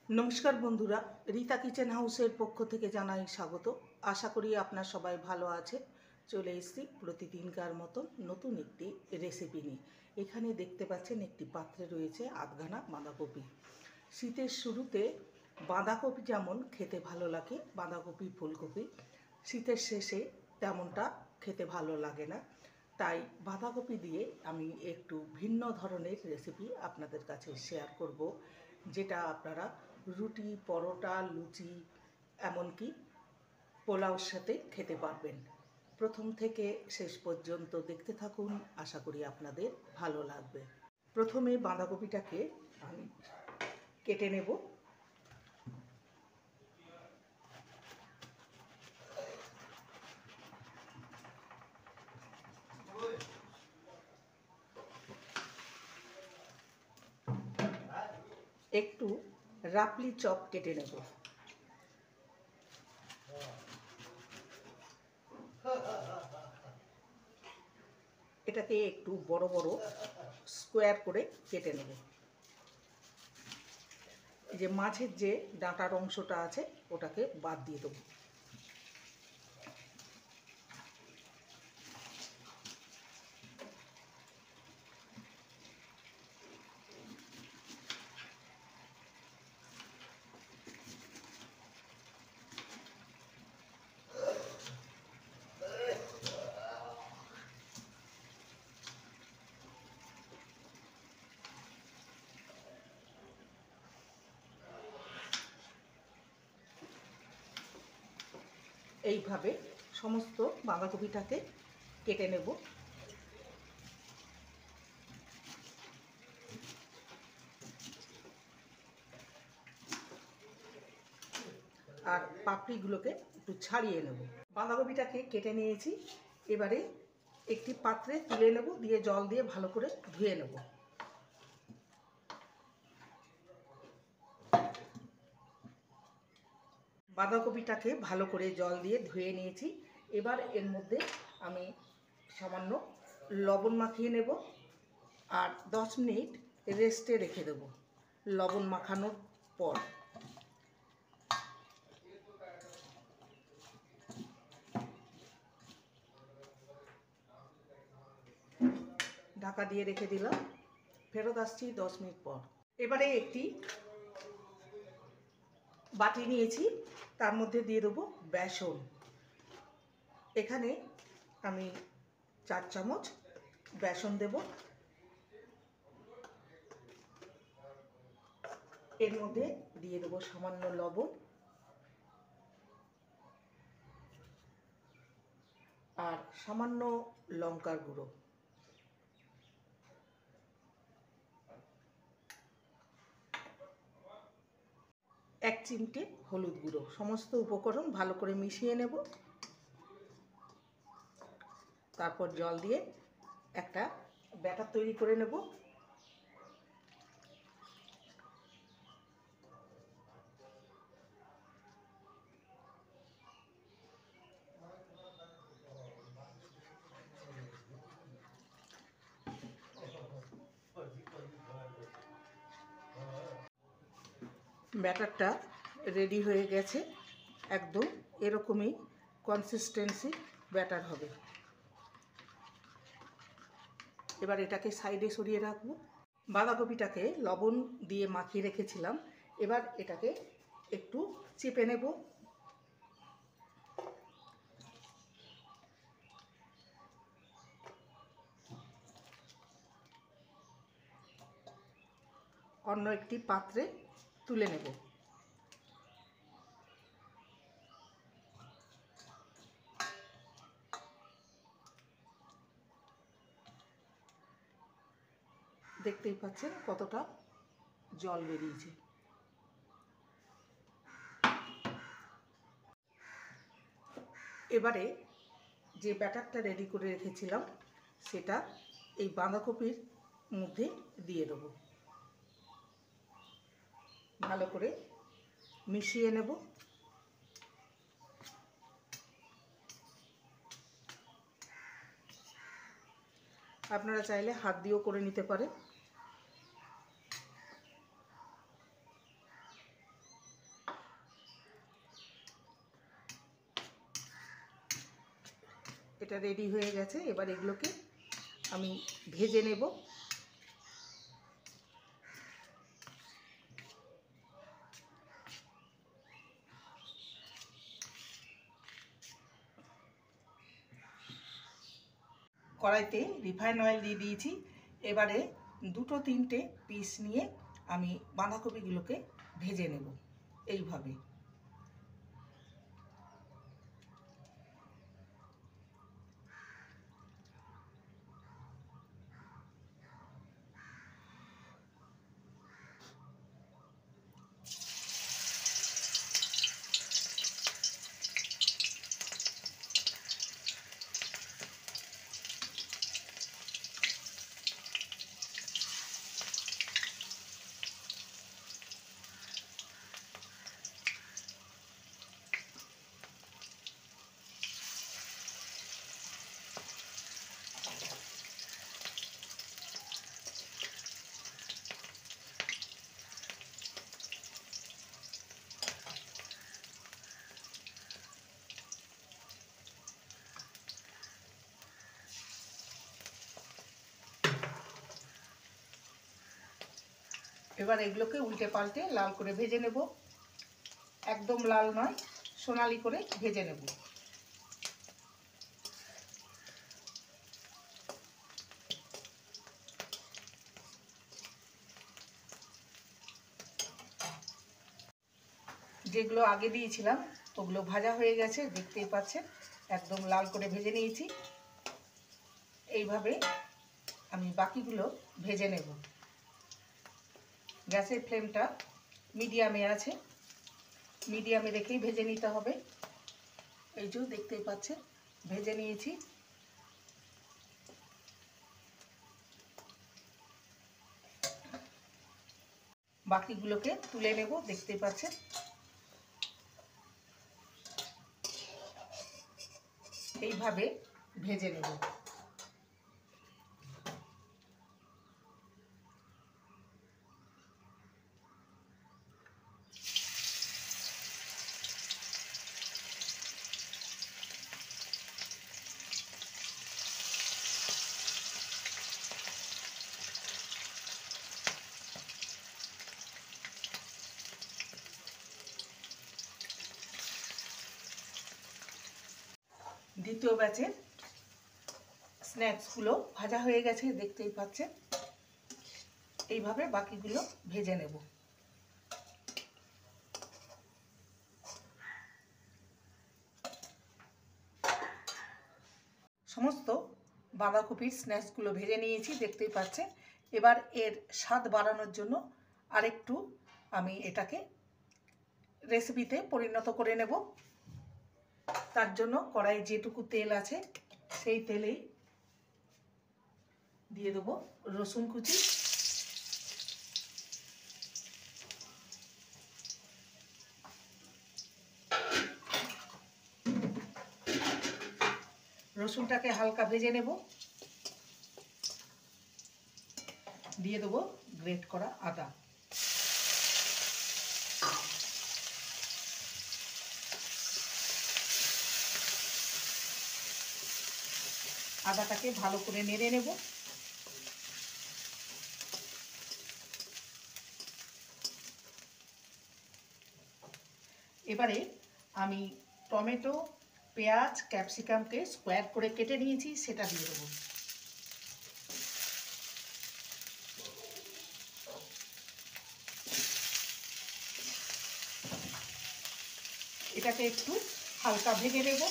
নমস্কার বন্ধুরা, রীতা কিচেন হাউসের পক্ষ থেকে জানাই স্বাগত। আশা করি আপনার সবাই ভালো আছে। চলে এসেছি প্রতিদিনকার মতন নতুন একটি রেসিপি নিয়ে। এখানে দেখতে পাচ্ছেন একটি পাত্রে রয়েছে আধখানা বাঁধাকপি। শীতের শুরুতে বাঁধাকপি যেমন খেতে ভালো লাগে, বাঁধাকপি ফুলকপি শীতের শেষে তেমনটা খেতে ভালো লাগে না। তাই বাঁধাকপি দিয়ে আমি একটু ভিন্ন ধরনের রেসিপি আপনাদের কাছে শেয়ার করব, যেটা আপনারা রুটি, পরোটা, লুচি, এমনকি পোলাওর সাথে খেতে পারবেন। প্রথম থেকে শেষ পর্যন্ত দেখতে থাকুন, আশা করি আপনাদের ভালো লাগবে। প্রথমে বাঁধাকপিটাকে আমি কেটে নেব। একটু রাপলি চপ কেটে নেব। এটাকে একটু বড় বড় স্কোয়ার করে কেটে নেব। এই যে মাছের যে ডাঁটার অংশটা আছে ওটাকে বাদ দিয়ে দেবো। এইভাবে সমস্ত বাঁধাকপিটাকে কেটে নেব। আর পাপড়িগুলোকে একটু ছাড়িয়ে নেব। বাঁধাকপিটাকে কেটে নিয়েছি। এবারে একটি পাত্রে তুলে নেব, দিয়ে জল দিয়ে ভালো করে ধুয়ে নেব। বাঁধাকপিটাকে ভালো করে জল দিয়ে ধুয়ে নিয়েছি। এবার এর মধ্যে আমি সামান্য লবণ মাখিয়ে নেব আর 10 মিনিট রেস্টে রেখে দেব। লবণ মাখানোর পর ঢাকা দিয়ে রেখে দিলাম। ফেরত আসছি 10 মিনিট পর। এবারে একটি বাটি নিয়েছি, তার মধ্যে দিয়ে দেবো বেসন। এখানে আমি 4 চামচ বেসন দেব। এর মধ্যে দিয়ে দেবো সামান্য লবণ আর সামান্য লঙ্কার গুঁড়ো। এক চিমটে হলুদ গুঁড়ো। সমস্ত উপকরণ ভালো করে মিশিয়ে নেব। তারপর জল দিয়ে একটা ব্যাটার তৈরি করে নেব। ব্যাটারটা রেডি হয়ে গেছে। একদম এরকমই কনসিস্টেন্সি ব্যাটার হবে। এবার এটাকে সাইডে সরিয়ে রাখবো। বাঁধাকপিটাকে লবণ দিয়ে মাখিয়ে রেখেছিলাম। এবার এটাকে একটু চেপে নেব। অন্য একটি পাত্রে তুলে নেব। দেখতেই পাচ্ছেন কতটা জল বেরিয়েছে। এবারে যে ব্যাটারটা রেডি করে রেখেছিলাম সেটা এই বাঁধাকপির মধ্যে দিয়ে দেবো। ভালো করে মিশিয়ে নেব। আপনারা চাইলে হাত দিয়েও করে নিতে পারেন। এটা রেডি হয়ে গেছে। এবার এগুলোকে আমি ভেজে নেব। কড়াইতে রিফাইন অয়েল দিয়ে দিয়েছি। এবারে দুটো তিনটে পিস নিয়ে আমি বাঁধাকপিগুলোকে ভেজে নেব এইভাবে। এবার এগুলোকে উল্টে পাল্টে লাল করে ভেজে নেব। একদম লাল নয়, সোনালি করে ভেজে নেব। যেগুলো আগে দিয়েছিলাম ওগুলো ভাজা হয়ে গেছে, দেখতেই পাচ্ছেন একদম লাল করে ভেজে নিয়েছি। এইভাবে আমি বাকিগুলো ভেজে নেব। গ্যাসের ফ্লেমটা মিডিয়ামে আছে, মিডিয়ামে রেখেই ভেজে নিতে হবে। এই যে দেখতেই পাচ্ছেন ভেজে নিয়েছি। বাকিগুলোকে তুলে নেব, দেখতেই পাচ্ছেন। এইভাবে ভেজে নেব। দ্বিতীয় ব্যাচের স্ন্যাক্সগুলো ভাজা হয়ে গেছে, দেখতেই পাচ্ছেন। এইভাবে বাকিগুলো ভেজে নেব। সমস্ত বাঁধাকপির স্ন্যাক্সগুলো ভেজে নিয়েছি, দেখতেই পাচ্ছেন। এবার এর স্বাদ বাড়ানোর জন্য আরেকটু আমি এটাকে রেসিপিতে পরিণত করে নেব। তার জন্য কড়াইয়ে যেটুকু তেল আছে সেই তেলেই দিয়ে দেবো রসুন কুচি, রসুনটাকে হালকা ভেজে নেব। দিয়ে দেবো গ্রেট করা আদা। আদাটাকে ভালো করে নেড়ে নেব। এবারে আমি টমেটো, পেঁয়াজ, ক্যাপসিকামকে স্কোয়ার করে কেটে নিয়েছি, সেটা দিয়ে দেবো। এটাকে একটু হালকা ভেজে নেব।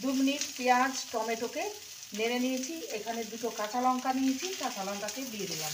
দু মিনিট পেঁয়াজ টমেটোকে নেড়ে নিয়েছি। এখানে দুটো কাঁচা লঙ্কা নিয়েছি, কাঁচা লঙ্কাকে দিয়ে দিলাম।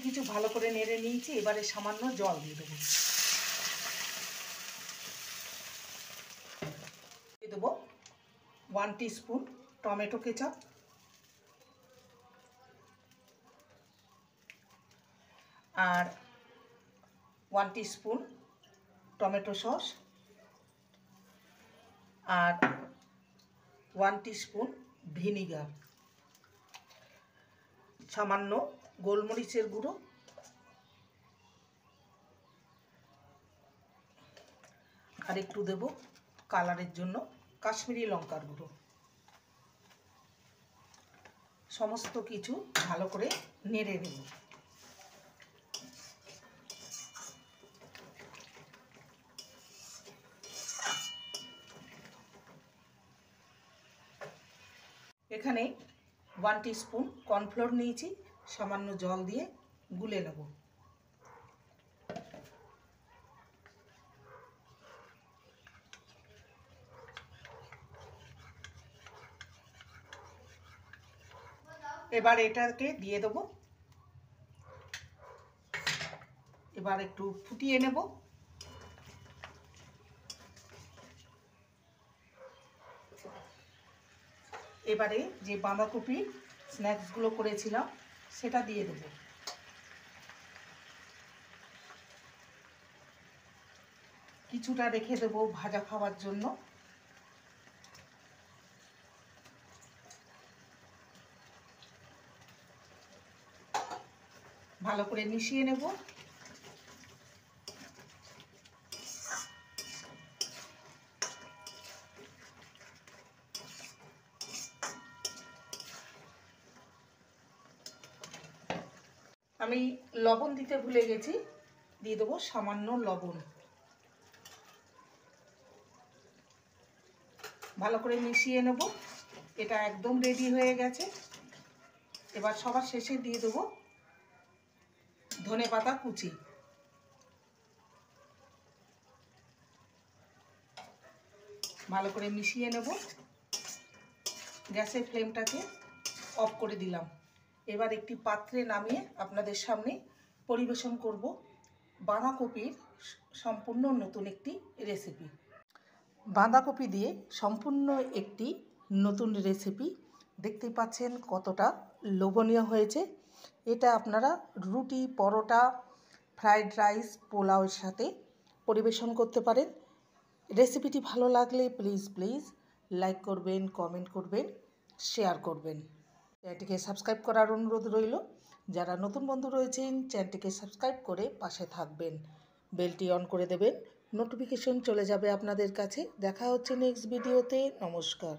কিছু ভালো করে নেড়ে নিয়েছি। এবারে সামান্য জল দিয়ে দেবো। দিয়ে দেবো 1 টিস্পুন টমেটো কেচাপ, আর 1 টিস্পুন টমেটো সস, আর 1 টিস্পুন ভিনিগার, সামান্য গোলমরিচের গুঁড়ো, আর একটু দেব কালারের জন্য কাশ্মীরি লঙ্কার গুঁড়ো। সমস্ত কিছু ভালো করে নেড়ে নেব। এখানে 1 টিস্পুন কর্নফ্লোর নিয়েছি, সামান্য জল দিয়ে গুলে নেব। এবার এটাকে দিয়ে দেব। এবার একটু ফুটিয়ে নেব। এবারে যে বাঁধাকপি স্ন্যাক্সগুলো করেছিলাম সেটা দিয়ে দেব। কিছুটা রেখে দেব ভাজা খাওয়ার জন্য। ভালো করে মিশিয়ে নেব। আমি লবণ দিতে ভুলে গেছি, দিয়ে দেবো সামান্য লবণ। ভালো করে মিশিয়ে নেব। এটা একদম রেডি হয়ে গেছে। এবার সবার শেষে দিয়ে দেবো ধনেপাতা কুচি। ভালো করে মিশিয়ে নেব। গ্যাসের ফ্লেমটাকে অফ করে দিলাম। এবার একটি পাত্রে নামিয়ে আপনাদের সামনে পরিবেশন করব বাঁধাকপির সম্পূর্ণ নতুন একটি রেসিপি। বাঁধাকপি দিয়ে সম্পূর্ণ একটি নতুন রেসিপি। দেখতেই পাচ্ছেন কতটা লোভনীয় হয়েছে। এটা আপনারা রুটি, পরোটা, ফ্রাইড রাইস, পোলাওয়ের সাথে পরিবেশন করতে পারেন। রেসিপিটি ভালো লাগলে প্লিজ লাইক করবেন, কমেন্ট করবেন, শেয়ার করবেন। চ্যানেলটিকে সাবস্ক্রাইব করার অনুরোধ রইল। যারা নতুন বন্ধু রয়েছেন চ্যানেলটিকে সাবস্ক্রাইব করে পাশে থাকবেন, বেলটি অন করে দেবেন, নোটিফিকেশন চলে যাবে আপনাদের কাছে। দেখা হচ্ছে নেক্সট ভিডিওতে। নমস্কার।